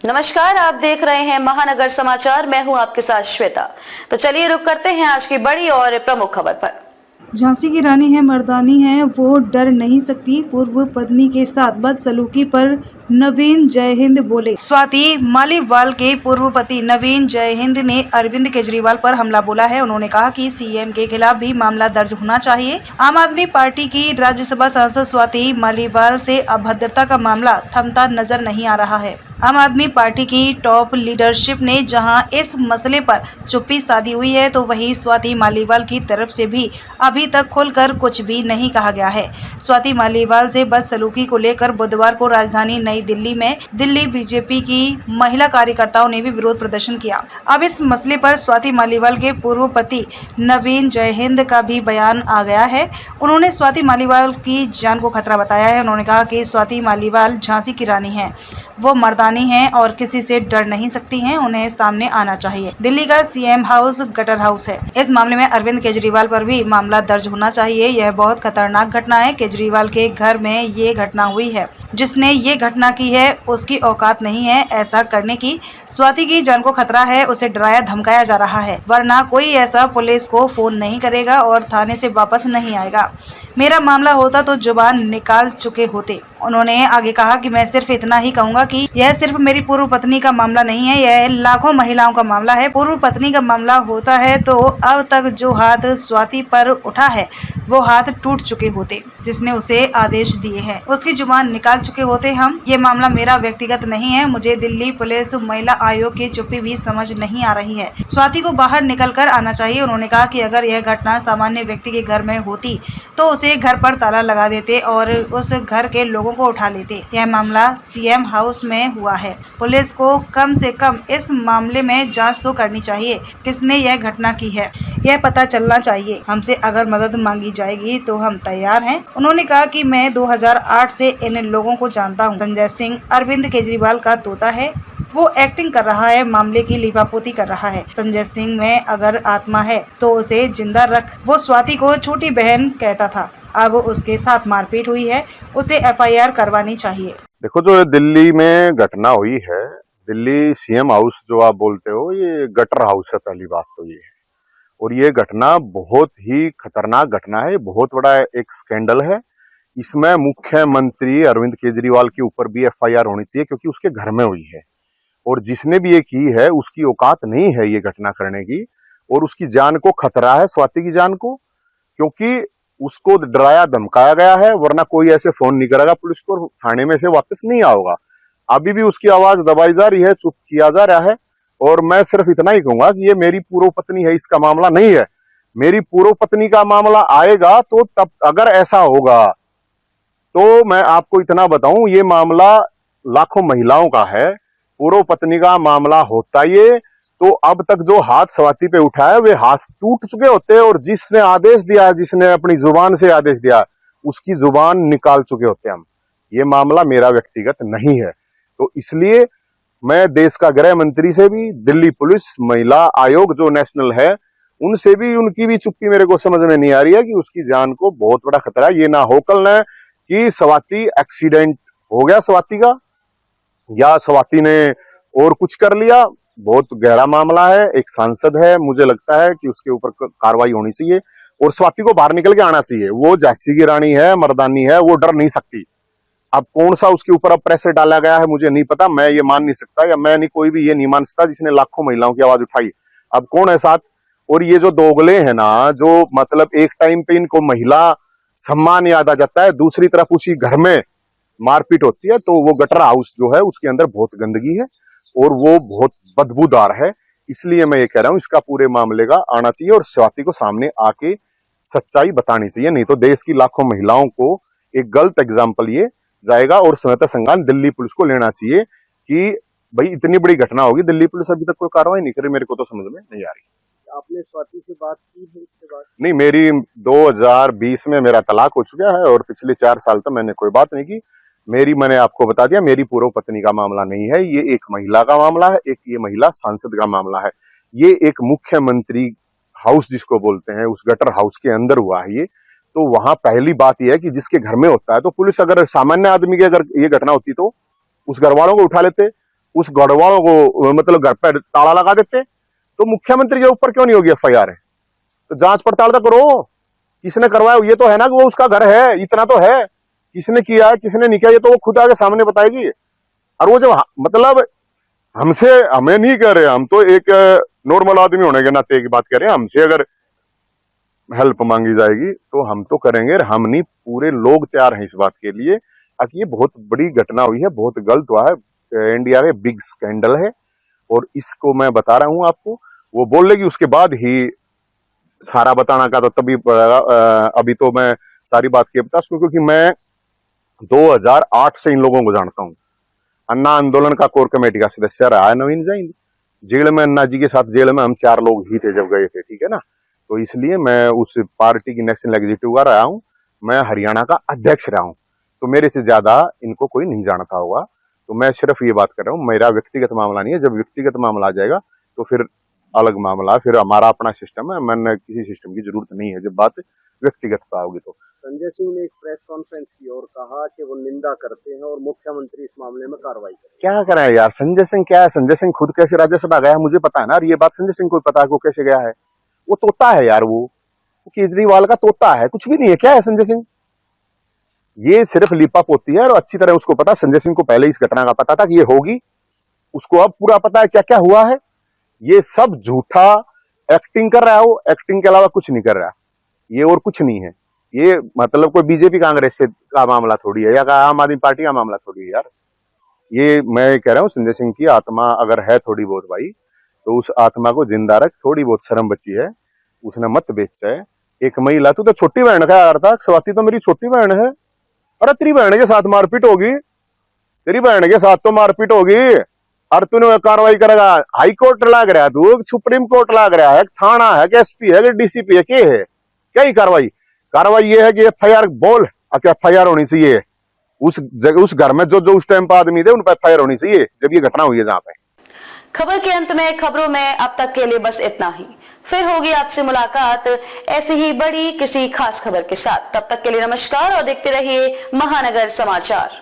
नमस्कार, आप देख रहे हैं महानगर समाचार। मैं हूं आपके साथ श्वेता। तो चलिए रुक करते हैं आज की बड़ी और प्रमुख खबर पर। झांसी की रानी है, मर्दानी है, वो डर नहीं सकती। पूर्व पत्नी के साथ बदसलूकी पर नवीन जयहिंद बोले। स्वाति मालीवाल के पूर्व पति नवीन जयहिंद ने अरविंद केजरीवाल पर हमला बोला है। उन्होंने कहा कि सीएम के खिलाफ भी मामला दर्ज होना चाहिए। आम आदमी पार्टी की राज्यसभा सांसद स्वाति मालीवाल से अभद्रता का मामला थमता नजर नहीं आ रहा है। आम आदमी पार्टी की टॉप लीडरशिप ने जहां इस मसले पर चुप्पी साधी हुई है, तो वहीं स्वाति मालीवाल की तरफ से भी अभी तक खुलकर कुछ भी नहीं कहा गया है। स्वाति मालीवाल से बदसलूकी को लेकर बुधवार को राजधानी नई दिल्ली में दिल्ली बीजेपी की महिला कार्यकर्ताओं ने भी विरोध प्रदर्शन किया। अब इस मसले पर स्वाति मालीवाल के पूर्व पति नवीन जयहिंद का भी बयान आ गया है। उन्होंने स्वाति मालीवाल की जान को खतरा बताया है। उन्होंने कहा कि स्वाति मालीवाल झांसी की रानी है, वो मर्दानी हैं और किसी से डर नहीं सकती हैं। उन्हें सामने आना चाहिए। दिल्ली का सीएम हाउस गटर हाउस है। इस मामले में अरविंद केजरीवाल पर भी मामला दर्ज होना चाहिए। यह बहुत खतरनाक घटना है। केजरीवाल के घर में ये घटना हुई है। जिसने ये घटना की है उसकी औकात नहीं है ऐसा करने की। स्वाति की जान को खतरा है, उसे डराया धमकाया जा रहा है, वरना कोई ऐसा पुलिस को फोन नहीं करेगा और थाने से वापस नहीं आएगा। मेरा मामला होता तो जुबान निकाल चुके होते। उन्होंने आगे कहा कि मैं सिर्फ इतना ही कहूंगा कि यह सिर्फ मेरी पूर्व पत्नी का मामला नहीं है, यह लाखों महिलाओं का मामला है। पूर्व पत्नी का मामला होता है तो अब तक जो हाथ स्वाति पर उठा है वो हाथ टूट चुके होते। जिसने उसे आदेश दिए हैं उसकी जुबान निकाल चुके होते हम। ये मामला मेरा व्यक्तिगत नहीं है। मुझे दिल्ली पुलिस महिला आयोग की चुप्पी भी समझ नहीं आ रही है। स्वाति को बाहर निकल कर आना चाहिए। उन्होंने कहा कि अगर यह घटना सामान्य व्यक्ति के घर में होती तो उसे घर पर ताला लगा देते और उस घर के लोगों को उठा लेते। यह मामला सीएम हाउस में हुआ है। पुलिस को कम से कम इस मामले में जांच तो करनी चाहिए। किसने यह घटना की है यह पता चलना चाहिए। हमसे अगर मदद मांगी जाएगी तो हम तैयार हैं। उन्होंने कहा कि मैं 2008 से इन लोगों को जानता हूं। संजय सिंह अरविंद केजरीवाल का तोता है। वो एक्टिंग कर रहा है, मामले की लिपापोती कर रहा है। संजय सिंह में अगर आत्मा है तो उसे जिंदा रख। वो स्वाति को छोटी बहन कहता था, अब उसके साथ मारपीट हुई है, उसे एफआईआर करवानी चाहिए। देखो, जो दिल्ली में घटना हुई है, दिल्ली सीएम हाउस जो आप बोलते हो, ये गटर हाउस है। पहली बात तो ये है, और ये घटना बहुत ही खतरनाक घटना है। बहुत बड़ा एक स्कैंडल है। इसमें मुख्यमंत्री अरविंद केजरीवाल के ऊपर भी एफआईआर होनी चाहिए, क्योंकि उसके घर में हुई है और जिसने भी ये की है उसकी औकात नहीं है ये घटना करने की, और उसकी जान को खतरा है, स्वाति की जान को, क्योंकि उसको डराया धमकाया गया है। वरना कोई ऐसे फोन नहीं करेगा पुलिस को, थाने में से वापस नहीं आओगा। अभी भी उसकी आवाज दबाई जा रही है, चुप किया जा रहा है। और मैं सिर्फ इतना ही कहूंगा कि ये मेरी पूर्व पत्नी है, इसका मामला नहीं है। मेरी पूर्व पत्नी का मामला आएगा तो तब अगर ऐसा होगा तो मैं आपको इतना बताऊं, ये मामला लाखों महिलाओं का है। पूर्व पत्नी का मामला होता ये तो अब तक जो हाथ स्वाति पे उठाए वे हाथ टूट चुके होते, और जिसने आदेश दिया, जिसने अपनी जुबान से आदेश दिया, उसकी जुबान निकाल चुके होते हम। ये मामला मेरा व्यक्तिगत नहीं है। तो इसलिए मैं देश का गृह मंत्री से भी, दिल्ली पुलिस महिला आयोग जो नेशनल है, उनसे भी, उनकी भी चुप्पी मेरे को समझ में नहीं आ रही है कि उसकी जान को बहुत बड़ा खतरा है। ये ना हो कल न कि स्वाति एक्सीडेंट हो गया स्वाति का, या स्वाति ने और कुछ कर लिया। बहुत गहरा मामला है। एक सांसद है, मुझे लगता है कि उसके ऊपर कार्रवाई होनी चाहिए और स्वाति को बाहर निकल के आना चाहिए। वो झांसी की रानी है, मर्दानी है, वो डर नहीं सकती। अब कौन सा उसके ऊपर अब प्रेशर डाला गया है मुझे नहीं पता। मैं ये मान नहीं सकता, या मैं नहीं, कोई भी ये नहीं मान सकता जिसने लाखों महिलाओं की आवाज उठाई। अब कौन है साथ? और ये जो दोगले हैं ना, जो मतलब एक टाइम पे इनको महिला सम्मान याद आ जाता है, दूसरी तरफ उसी घर में मारपीट होती है। तो वो गटर हाउस जो है उसके अंदर बहुत गंदगी है और वो बहुत बदबूदार है। इसलिए मैं ये कह रहा हूं, इसका पूरे मामले का आना चाहिए और स्वाति को सामने आके सच्चाई बतानी चाहिए। नहीं तो देश की लाखों महिलाओं को एक गलत एग्जाम्पल ये जाएगा। और स्वतः संज्ञान दिल्ली पुलिस को लेना चाहिए कि भाई इतनी बड़ी घटना होगी, दिल्ली पुलिस अभी तक कोई कार्रवाई नहीं करी। मेरे को तो समझ में नहीं आ रही। आपने स्वाति से बात की है इसके बाद? नहीं, मेरी 2020 में मेरा तलाक हो चुका है और पिछले 4 साल तक मैंने कोई बात नहीं की। मैंने आपको बता दिया, मेरी पूर्व पत्नी का मामला नहीं है। ये एक महिला का मामला है, एक ये महिला सांसद का मामला है। ये एक मुख्यमंत्री हाउस जिसको बोलते हैं, उस गटर हाउस के अंदर हुआ है ये। तो वहां पहली बात यह है कि जिसके घर में होता है, तो पुलिस, अगर सामान्य आदमी की अगर ये घटना होती तो उस घर वालों को उठा लेते। उस गढ़वालों को मतलब घर पर ताला लगा देते, तो मुख्यमंत्री के ऊपर क्यों नहीं होगी FIR? तो जांच पड़ताल तो करो, किसने करवाया ये तो है ना कि वो उसका घर है, इतना तो है, किसने किया किसने नहीं किया ये तो वो खुद आगे सामने बताएगी। और वो जो मतलब हमें नहीं कह रहे, हम तो एक नॉर्मल आदमी होने के नाते की बात कर रहे हैं, हमसे अगर हेल्प मांगी जाएगी तो हम तो करेंगे, हम नहीं पूरे लोग तैयार हैं इस बात के लिए। ताकि ये बहुत बड़ी घटना हुई है, बहुत गलत हुआ है, इंडिया में बिग स्कैंडल है और इसको मैं बता रहा हूं आपको। वो बोल लेगी उसके बाद ही सारा बताना का तो तभी पड़ेगा, अभी तो मैं सारी बात के बता सकूं क्योंकि मैं 2008 से इन लोगों को जानता हूं। अन्ना आंदोलन का कोर कमेटी का सदस्य रहा है नवीन जैन। जेल में अन्ना जी के साथ जेल में हम 4 लोग ही थे जब गए थे, ठीक है ना। तो इसलिए मैं उस पार्टी की नेशनल एग्जीक्यूटिव का रहा हूं, मैं हरियाणा का अध्यक्ष रहा हूं, तो मेरे से ज्यादा इनको कोई नहीं जानता होगा। तो मैं सिर्फ ये बात कर रहा हूँ, मेरा व्यक्तिगत मामला नहीं है। जब व्यक्तिगत मामला आ जाएगा तो फिर अलग मामला, फिर हमारा अपना सिस्टम है, मैंने किसी सिस्टम की जरूरत नहीं है जब बात व्यक्तिगत पे होगी। तो संजय सिंह ने एक प्रेस कॉन्फ्रेंस की और कहा कि वो निंदा करते हैं और मुख्यमंत्री इस मामले में कार्रवाई करें। क्या करें यार, संजय सिंह क्या है, संजय सिंह खुद कैसे राज्यसभा गया है मुझे पता है ना, और ये बात संजय सिंह को पता है वो कैसे गया है। वो तोता है यार, वो केजरीवाल का तोता है, कुछ भी नहीं है। क्या है संजय सिंह, ये सिर्फ लिपा पोती है और अच्छी तरह उसको पता। संजय सिंह को पहले इस घटना का पता था कि ये होगी, उसको अब पूरा पता है क्या क्या हुआ है। ये सब झूठा एक्टिंग कर रहा है, वो एक्टिंग के अलावा कुछ नहीं कर रहा, ये और कुछ नहीं है। ये मतलब कोई बीजेपी कांग्रेस से का मामला थोड़ी है या आम आदमी पार्टी का मामला थोड़ी है यार। ये मैं कह रहा हूँ संजय सिंह की आत्मा अगर है थोड़ी बहुत भाई, तो उस आत्मा को जिंदा रख, थोड़ी बहुत शर्म बची है, उसने मत बेच है। एक महिला, तू तो छोटी बहन का यार था, स्वाति तो मेरी छोटी बहन है। अरे तेरी बहन के साथ मारपीट होगी, तेरी बहन के साथ तो मारपीट होगी और तूने कार्रवाई करेगा। हाई कोर्ट लाग रहा है, तू सुप्रीम कोर्ट लाग रहा है, थाना है, एसपी है, डीसीपी है, क्या है क्या ही कार्रवाई? कार्रवाई ये है कि FIR बोल, FIR होनी चाहिए उस जगह, उस घर में जो जो उस टाइम पर आदमी थे उन पर FIR होनी चाहिए जब ये घटना हुई है जहां पे। खबर के अंत में खबरों में अब तक के लिए बस इतना ही। फिर होगी आपसे मुलाकात ऐसी ही बड़ी किसी खास खबर के साथ। तब तक के लिए नमस्कार और देखते रहिए महानगर समाचार।